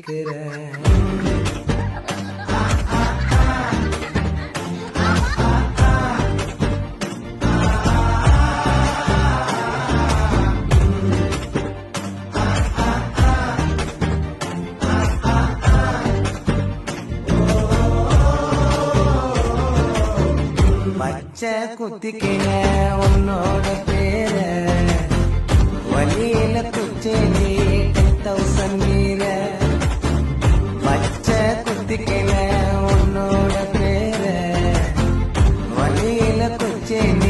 நிக்கிறேன். பச்சை குத்திக்கின உன்னோட பேர வழியில குச்சேலி 10,000 மீற. பச்சை குத்திக்கின உன்னோட பேர வழியில குச்சேலி